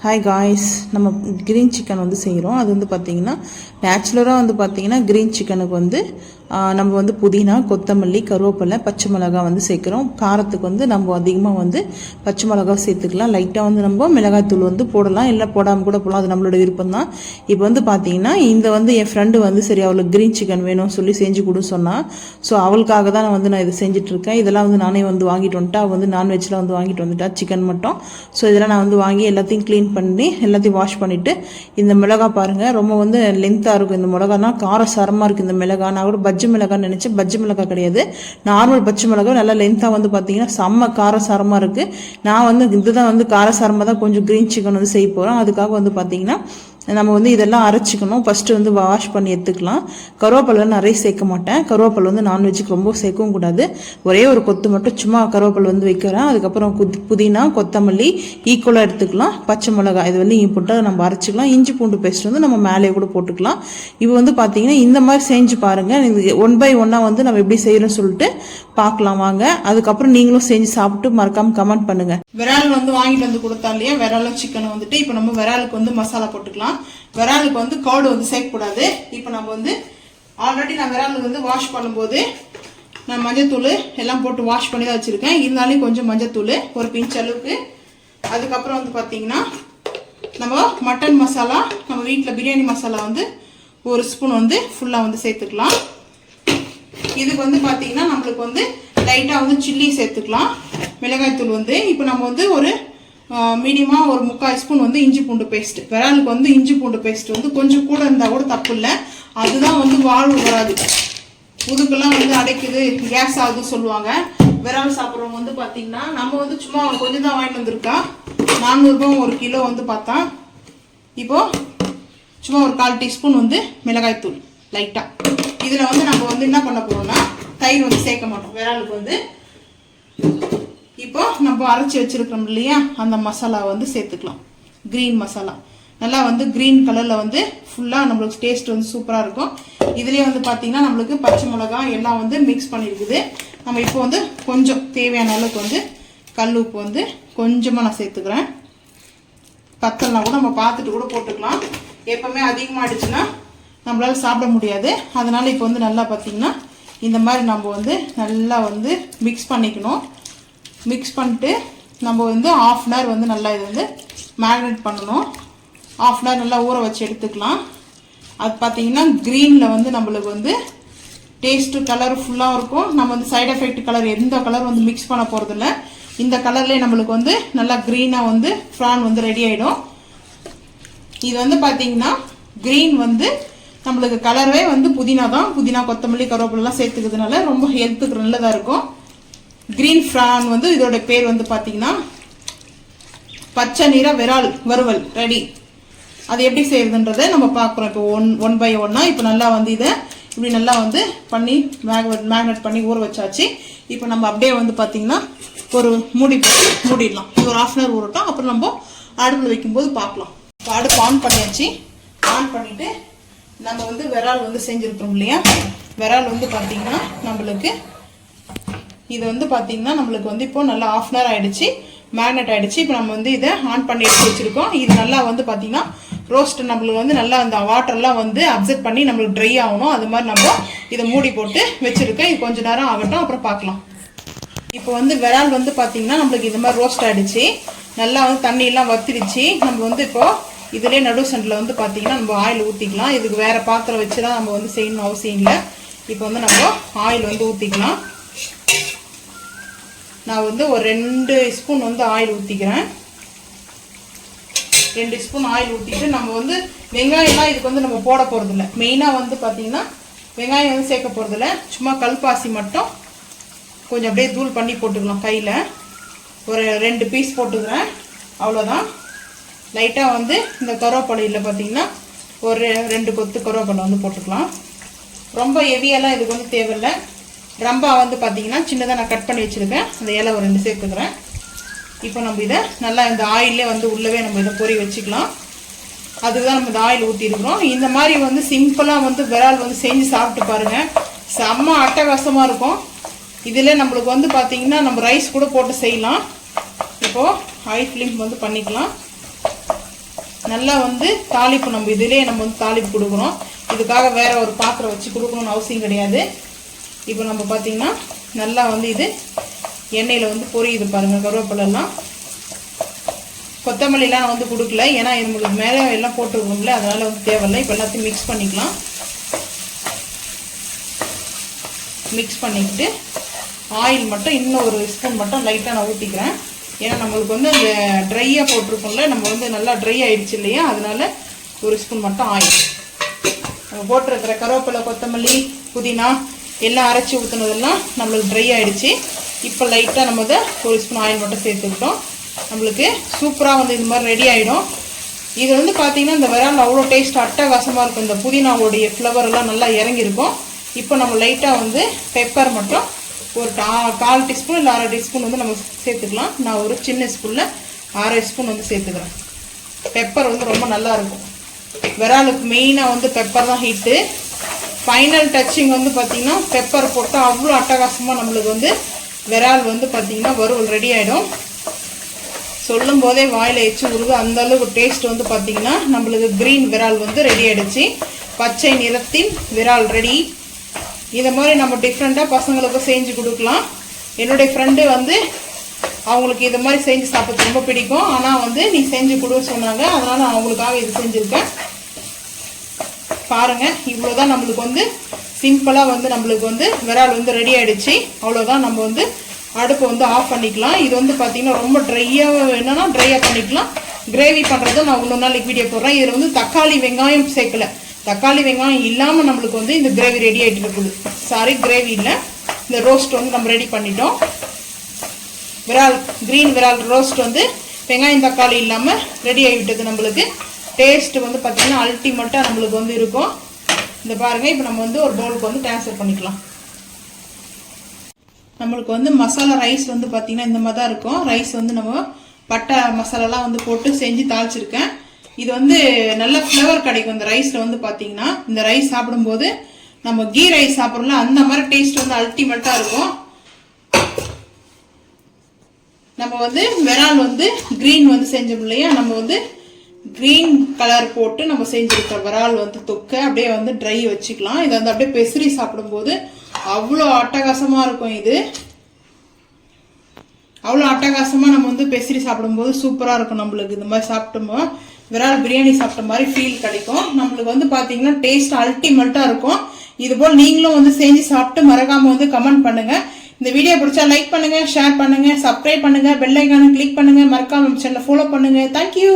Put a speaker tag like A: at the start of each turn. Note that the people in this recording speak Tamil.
A: ஹாய் காய்ஸ், நம்ம க்ரீன் சிக்கன் வந்து செய்கிறோம். அது வந்து பார்த்திங்கன்னா நேச்சுரலாக வந்து பார்த்திங்கன்னா க்ரீன் சிக்கனுக்கு வந்து நம்ம வந்து புதினா, கொத்தமல்லி, கருவேப்பிலை, பச்சை மிளகாய் வந்து சேர்க்குறோம். காரத்துக்கு வந்து நம்ம அதிகமாக வந்து பச்சை மிளகா சேர்த்துக்கலாம். லைட்டாக வந்து நம்ம மிளகாய்த்தூள் வந்து போடலாம், இல்லை போடாமல் கூட போடலாம், அது நம்மளோட விருப்பம் தான். இப்போ வந்து பார்த்திங்கன்னா இந்த வந்து என் ஃப்ரெண்டு வந்து சரி அவளுக்கு க்ரீன் சிக்கன் வேணும்னு சொல்லி செஞ்சு கொடு சொன்னான். ஸோ அவளுக்காக தான் நான் இதை செஞ்சிட்ருக்கேன். இதெல்லாம் வந்து நானே வந்து வாங்கிட்டு வந்துட்டேன். அவள் வந்து நான்வெஜ்ஜில் வந்து வாங்கிட்டு வந்துட்டா, சிக்கன் மட்டும். ஸோ இதெல்லாம் நான் வந்து வாங்கி எல்லாத்தையும் க்ளீன் பண்ணி எல்லாத்தையும் வாஷ் பண்ணிவிட்டு, இந்த மிளகாய் பாருங்கள் ரொம்ப வந்து லென்த்தாக இருக்கும். இந்த மிளகானா காரசாரமாக இருக்குது. இந்த மிளகாய் நான் கூட பஜ்ஜி மிளகான்னு நினச்சேன். பஜ்ஜி மிளகாய் கிடையாது, நார்மல் பச்சை மிளகாய். நல்லா லென்த்தாக வந்து பார்த்தீங்கன்னா செம்ம காரசாரமாக இருக்குது. நான் வந்து இதுதான் வந்து காரசாரமாக தான் கொஞ்சம் க்ரீன் சிக்கன் வந்து செய்ய போகிறோம். அதுக்காக வந்து பார்த்தீங்கன்னா நம்ம வந்து இதெல்லாம் அரைச்சிக்கணும். ஃபஸ்ட்டு வந்து வாஷ் பண்ணி எடுத்துக்கலாம். கருவேப்பிலை நிறைய சேர்க்க மாட்டேன். கருவேப்பிலை வந்து நான்வெஜ்ஜுக்கு ரொம்ப சேர்க்கவும் கூடாது. ஒரே ஒரு கொத்து மட்டும் சும்மா கருவேப்பிலை வந்து வைக்கிறேன். அதுக்கப்புறம் புதினா, கொத்தமல்லி ஈக்குவலாக எடுத்துக்கலாம். பச்சை மிளகாய் இது வந்து போட்டு நம்ம அரைச்சிக்கலாம். இஞ்சி பூண்டு பேஸ்ட் வந்து நம்ம மேலே கூட போட்டுக்கலாம். இப்போ வந்து பார்த்தீங்கன்னா இந்த மாதிரி செஞ்சு பாருங்கள். இது 1 by 1 வந்து நம்ம எப்படி செய்யறோம்னு சொல்லிட்டு பார்க்கலாம் வாங்க. அதுக்கப்புறம் நீங்களும் செஞ்சு சாப்பிட்டு மறக்காம கமெண்ட் பண்ணுங்க. விரால் வந்து வாங்கிட்டு வந்து கொடுத்தா இல்லையா, விராலும் சிக்கன் வந்துட்டு இப்போ நம்ம விராலுக்கு வந்து மசாலா போட்டுக்கலாம். விராலுக்கு வந்து கர்டு வந்து சேர்க்கக்கூடாது. இப்போ நம்ம வந்து ஆல்ரெடி நான் விராலுக்கு வந்து வாஷ் பண்ணும்போது நான் மஞ்சத்தூள் எல்லாம் போட்டு வாஷ் பண்ணி தான் வச்சுருக்கேன். இருந்தாலும் கொஞ்சம் மஞ்சத்தூள் ஒரு பிஞ்ச் அளவுக்கு. அதுக்கப்புறம் வந்து பார்த்தீங்கன்னா நம்ம மட்டன் மசாலா, நம்ம வீட்டில் பிரியாணி மசாலா வந்து 1 ஸ்பூன் வந்து ஃபுல்லாக வந்து சேர்த்துக்கலாம். இதுக்கு வந்து பார்த்தீங்கன்னா நம்மளுக்கு வந்து லைட்டாக வந்து சில்லி சேர்த்துக்கலாம். மிளகாய்த்தூள் வந்து இப்போ நம்ம வந்து ஒரு மீடியமாக ஒரு 3/4 ஸ்பூன் வந்து இஞ்சி பூண்டு பேஸ்ட். விராலுக்கு வந்து இஞ்சி பூண்டு பேஸ்ட் வந்து கொஞ்சம் கூட இருந்தால் கூட தப்பு இல்லை. அதுதான் வந்து வாழ்வு வராது. முதுக்கெல்லாம் வந்து அடைக்குது, கேஸ் ஆகுது சொல்லுவாங்க. விரால் சாப்பிட்றவங்க வந்து பார்த்தீங்கன்னா நம்ம வந்து சும்மா கொஞ்சம் தான் வாங்கிட்டு வந்திருக்கா. 400 ரூபாய் 1 கிலோ வந்து பார்த்தா. இப்போது சும்மா ஒரு 1/4 டீஸ்பூன் வந்து மிளகாய்த்தூள் லைட்டாக. இதில் வந்து நம்ம வந்து என்ன பண்ண போகிறோம்னா தயிர் வந்து சேர்க்க மாட்டோம் விராலுக்கு வந்து. இப்போ நம்ம அரைச்சி வச்சிருக்கிறோம் இல்லையா, அந்த மசாலா வந்து சேர்த்துக்கலாம். க்ரீன் மசாலா நல்லா வந்து க்ரீன் கலரில் வந்து ஃபுல்லாக நம்மளுக்கு டேஸ்ட் வந்து சூப்பராக இருக்கும். இதுலேயே வந்து பார்த்தீங்கன்னா நம்மளுக்கு பச்சை மிளகாய் எல்லாம் வந்து மிக்ஸ் பண்ணியிருக்குது. நம்ம இப்போ வந்து கொஞ்சம் தேவையான அளவுக்கு வந்து கல் உப்பு வந்து கொஞ்சமாக நான் சேர்த்துக்கிறேன். பத்தல்னா கூட நம்ம பார்த்துட்டு கூட போட்டுக்கலாம். எப்பவுமே அதிகமாகிடுச்சுன்னா நம்மளால சாப்பிட முடியாது. அதனால இப்போ வந்து நல்லா பார்த்தீங்கன்னா இந்த மாதிரி நம்ம வந்து நல்லா வந்து மிக்ஸ் பண்ணிக்கணும். மிக்ஸ் பண்ணிட்டு நம்ம வந்து 1/2 hour வந்து நல்லா இது வந்து மேரினேட் பண்ணணும். 1/2 hour நல்லா ஊற வச்சு எடுத்துக்கலாம். அது பார்த்தீங்கன்னா க்ரீனில் வந்து நம்மளுக்கு வந்து டேஸ்ட்டு கலர் ஃபுல்லாக இருக்கும். நம்ம வந்து சைட் எஃபெக்ட் கலர் எந்த கலர் வந்து மிக்ஸ் பண்ண போகிறதில்ல. இந்த கலர்லேயே நம்மளுக்கு வந்து நல்லா க்ரீனாக வந்து ப்ரான் வந்து ரெடி ஆகிடும். இது வந்து பார்த்தீங்கன்னா க்ரீன் வந்து நம்மளுக்கு கலரே வந்து புதினா தான். புதினா, கொத்தமல்லி, கருவேப்பிலாம் சேர்த்துக்கிறதுனால ரொம்ப ஹெல்த்துக்கு நல்லதாக இருக்கும். க்ரீன் ப்ரான் வந்து இதோட பேர் வந்து பார்த்தீங்கன்னா பச்சை நிற விரால் வறுவல் ரெடி. அது எப்படி செய்யறதுன்றதை நம்ம பார்க்குறோம். இப்போ 1 by 1 இப்போ நல்லா வந்து இதை இப்படி நல்லா வந்து பண்ணி மேக்னேட் பண்ணி ஊற வச்சாச்சு. இப்போ நம்ம அப்படியே வந்து பார்த்தீங்கன்னா ஒரு மூடி போட்டு மூடிடலாம். இது ஒரு 1/2 hour ஊறட்டும். அப்புறம் நம்ம அடுப்பில் வைக்கும்போது பார்க்கலாம். இப்போ அடுப்பு ஆன் பண்ணியாச்சு. ஆன் பண்ணிவிட்டு நம்ம வந்து விரால் வந்து செஞ்சுருக்கோம் இல்லையா, விரால் வந்து பார்த்தீங்கன்னா நம்மளுக்கு இது வந்து பார்த்தீங்கன்னா நம்மளுக்கு வந்து இப்போ நல்லா 1/2 hour ஆகிடுச்சு, மேக்னேட் ஆகிடுச்சு. இப்போ நம்ம வந்து இதை ஆன் பண்ணி எடுத்து வச்சுருக்கோம். இது நல்லா வந்து பார்த்தீங்கன்னா ரோஸ்ட் நம்மளுக்கு வந்து நல்லா அந்த வாட்டர்லாம் வந்து அப்சர்வ் பண்ணி நம்மளுக்கு ட்ரை ஆகணும். அது மாதிரி நம்ம இதை மூடி போட்டு வச்சுருக்கேன். இது கொஞ்சம் நேரம் ஆகட்டும், அப்புறம் பார்க்கலாம். இப்போ வந்து விரால் வந்து பார்த்தீங்கன்னா நம்மளுக்கு இது மாதிரி ரோஸ்ட் ஆகிடுச்சு. நல்லா வந்து தண்ணியெல்லாம் வத்திடுச்சு. நம்ம வந்து இப்போது இதுலேயே நடு சென்டரில் வந்து பார்த்தீங்கன்னா நம்ம ஆயில் ஊற்றிக்கலாம். இதுக்கு வேறு பாத்திரம் வச்சு தான் நம்ம வந்து செய்யணும் அவசியம் இல்லை. இப்போ வந்து நம்ம ஆயில் வந்து ஊற்றிக்கலாம். நான் வந்து ஒரு 2 ஸ்பூன் வந்து ஆயில் ஊற்றிக்கிறேன். 2 ஸ்பூன் ஆயில் ஊற்றிட்டு நம்ம வந்து வெங்காயம்லாம் இதுக்கு வந்து நம்ம போட போகிறதில்ல. மெயினாக வந்து பார்த்தீங்கன்னா வெங்காயம் வந்து சேர்க்க போகிறதில்ல. சும்மா கல்பாசி மட்டும் கொஞ்சம் அப்படியே தூள் பண்ணி போட்டுக்கலாம். கையில் ஒரு 2 பீஸ் போட்டுக்கிறேன், அவ்வளோதான். லைட்டாக வந்து இந்த கருவேப்பிலையில் பார்த்தீங்கன்னா ஒரு 2 கொத்து கருவேப்பிலை வந்து போட்டுக்கலாம். ரொம்ப ஹெவியெல்லாம் இதுக்கு வந்து தேவையில்லை. ரம்பா வந்து பார்த்தீங்கன்னா சின்னதாக நான் கட் பண்ணி வச்சுருக்கேன். அந்த இலை ஒரு 2 சேர்த்துக்கிறேன். இப்போ நம்ம இதை நல்லா இந்த ஆயிலே வந்து உள்ளவே நம்ம இதை பொறி வச்சுக்கலாம். அதுக்கு தான் நம்ம இந்த ஆயில் ஊற்றிருக்கிறோம். இந்த மாதிரி வந்து சிம்பிளாக வந்து விரால் வந்து செஞ்சு சாப்பிட்டு பாருங்கள், செம்ம அட்டகாசமாக இருக்கும். இதில் நம்மளுக்கு வந்து பார்த்தீங்கன்னா நம்ம ரைஸ் கூட போட்டு செய்யலாம். இப்போது ஹை ஃப்ளேம் வந்து பண்ணிக்கலாம். நல்லா வந்து தாளிப்பு நம்ம இதிலே நம்ம வந்து தாளிப்பு கொடுக்குறோம். இதுக்காக வேற ஒரு பாத்திரம் வச்சு கொடுக்கணும்னு அவசியம் கிடையாது. இப்போ நம்ம பார்த்தீங்கன்னா நல்லா வந்து இது எண்ணெயில் வந்து பொரியுது பாருங்கள். கருவேப்பிலெல்லாம் கொத்தமல்லிலாம் நான் வந்து கொடுக்கல, ஏன்னா நம்மளுக்கு மேலே எல்லாம் போட்டுருக்கோம்ல, அதனால் வந்து தேவையில்லை. இப்போ எல்லாத்தையும் மிக்ஸ் பண்ணிக்கலாம். மிக்ஸ் பண்ணிக்கிட்டு ஆயில் மட்டும் இன்னும் ஒரு ஸ்பூன் மட்டும் லைட்டாக நான் ஊற்றிக்கிறேன். ஏன்னா நம்மளுக்கு வந்து அந்த ட்ரையாக போட்டிருக்கோம்ல, நம்ம வந்து நல்லா ட்ரை ஆகிடுச்சு இல்லையா, அதனால் ஒரு ஸ்பூன் மட்டும் ஆயில். நம்ம போட்டிருக்கிற கருவேப்பிலை, கொத்தமல்லி, புதினா எல்லாம் அரைச்சி ஊற்றுனதெல்லாம் நம்மளுக்கு ட்ரை ஆகிடுச்சு. இப்போ லைட்டாக நம்ம இதை ஒரு ஸ்பூன் ஆயில் மட்டும் சேர்த்துக்கிட்டோம். நம்மளுக்கு சூப்பராக வந்து இது மாதிரி ரெடி ஆகிடும். இது வந்து பார்த்திங்கன்னா இந்த விரால் அவ்வளோ டேஸ்ட் அட்டகாசமாக இருக்கும். இந்த புதினாவோடைய ஃப்ளவர் எல்லாம் நல்லா இறங்கியிருக்கும். இப்போ நம்ம லைட்டாக வந்து பெப்பர் மட்டும் ஒரு 1/4 டீஸ்பூன் இல்லை 1/2 டீஸ்பூன் வந்து நம்ம சேர்த்துக்கலாம். நான் ஒரு சின்ன ஸ்பூனில் 1/2 ஸ்பூன் வந்து சேர்த்துக்கிறேன். பெப்பர் வந்து ரொம்ப நல்லாயிருக்கும். விராலுக்கு மெயினாக வந்து பெப்பர் தான் ஹீட்டு. ஃபைனல் டச்சிங் வந்து பார்த்திங்கன்னா பெப்பர் போட்டு அவ்வளோ அட்டகாசமாக நம்மளுக்கு வந்து விரால் வந்து பார்த்திங்கன்னா வறுவல் ரெடி ஆகிடும். சொல்லும் போதே வாயில் எச்சு உருது, அந்த அளவுக்கு டேஸ்ட் வந்து பார்த்திங்கன்னா நம்மளுக்கு க்ரீன் விரால் வந்து ரெடி ஆகிடுச்சு. பச்சை நிறத்தின் விரால் ரெடி. இதை மாதிரி நம்ம டிஃப்ரெண்ட்டாக பசங்களுக்கு செஞ்சு கொடுக்கலாம். என்னுடைய ஃப்ரெண்டு வந்து அவங்களுக்கு இதை மாதிரி செஞ்சு சாப்பிட்றது ரொம்ப பிடிக்கும். ஆனால் வந்து நீ செஞ்சு கொடுன்னு சொன்னாங்க, அதனால் நான் அவங்களுக்காக இது செஞ்சுருக்கேன். பாருங்கள், இவ்வளோதான் நம்மளுக்கு வந்து சிம்பிளாக வந்து நம்மளுக்கு வந்து விரால் வந்து ரெடி ஆகிடுச்சு. அவ்வளோதான். நம்ம வந்து அடுப்பை வந்து ஆஃப் பண்ணிக்கலாம். இது வந்து பார்த்திங்கன்னா ரொம்ப ட்ரையாக வேணும்னா ட்ரையாக பண்ணிக்கலாம். கிரேவி பண்ணுறதும் நான் இன்னொரு நாளைக்கு வீடியோ போடுறேன். இதில் வந்து தக்காளி வெங்காயம் சேர்க்கலை. தக்காளி வெங்காயம் இல்லாமல் நம்மளுக்கு வந்து இந்த கிரேவி ரெடி ஆகிட்டு இருக்குது. சாரி, கிரேவி இல்லை, இந்த ரோஸ்ட் வந்து நம்ம ரெடி பண்ணிட்டோம். விரால் க்ரீன் விரால் ரோஸ்ட் வந்து வெங்காயம் தக்காளி இல்லாமல் ரெடி ஆகிவிட்டது. நம்மளுக்கு டேஸ்ட்டு வந்து பார்த்திங்கன்னா அல்டிமேட்டாக நம்மளுக்கு வந்து இருக்கும். இந்த பாருங்கள், இப்போ நம்ம வந்து ஒரு பவுலுக்கு வந்து ட்ரான்ஸ்ஃபர் பண்ணிக்கலாம். நம்மளுக்கு வந்து மசாலா ரைஸ் வந்து பார்த்திங்கன்னா இந்த மாதிரி தான் இருக்கும். ரைஸ் வந்து நம்ம பட்டை மசாலாலாம் வந்து போட்டு செஞ்சு தாளிச்சிருக்கேன். இது வந்து நல்ல ஃப்ளவர் கிடைக்கும் இந்த ரைஸில் வந்து பார்த்திங்கன்னா. இந்த ரைஸ் சாப்பிடும்போது நம்ம கீ ரைஸ் சாப்பிட்றோம்ல, அந்த மாதிரி டேஸ்ட் வந்து அல்டிமேட்டாக இருக்கும். நம்ம வந்து விரால் வந்து க்ரீன் வந்து செஞ்சோம் இல்லையா, நம்ம வந்து க்ரீன் கலர் போட்டு நம்ம செஞ்சுருக்க விரால் வந்து தொக்க அப்படியே வந்து ட்ரை வச்சுக்கலாம். இதை வந்து அப்படியே பெசரி சாப்பிடும்போது அவ்வளோ அட்டகாசமாக இருக்கும். இது அவ்வளோ அட்டகாசமாக நம்ம வந்து பெசரி சாப்பிடும்போது சூப்பராக இருக்கும். நம்மளுக்கு இந்த மாதிரி சாப்பிட்டோமோ விரால் பிரியாணி சாப்பிட்ட மாதிரி ஃபீல் கிடைக்கும். நம்மளுக்கு வந்து பார்த்தீங்கன்னா டேஸ்ட் அல்டிமேட்டாக இருக்கும். இதுபோல் நீங்களும் வந்து செஞ்சு சாப்பிட்டு மறக்காமல் வந்து கமெண்ட் பண்ணுங்கள். இந்த வீடியோ பிடிச்சா லைக் பண்ணுங்கள், ஷேர் பண்ணுங்கள், சப்ஸ்கிரைப் பண்ணுங்கள், பெல் ஐக்கானை கிளிக் பண்ணுங்கள், மறக்காம சேனலை ஃபாலோ பண்ணுங்கள். தேங்க்யூ.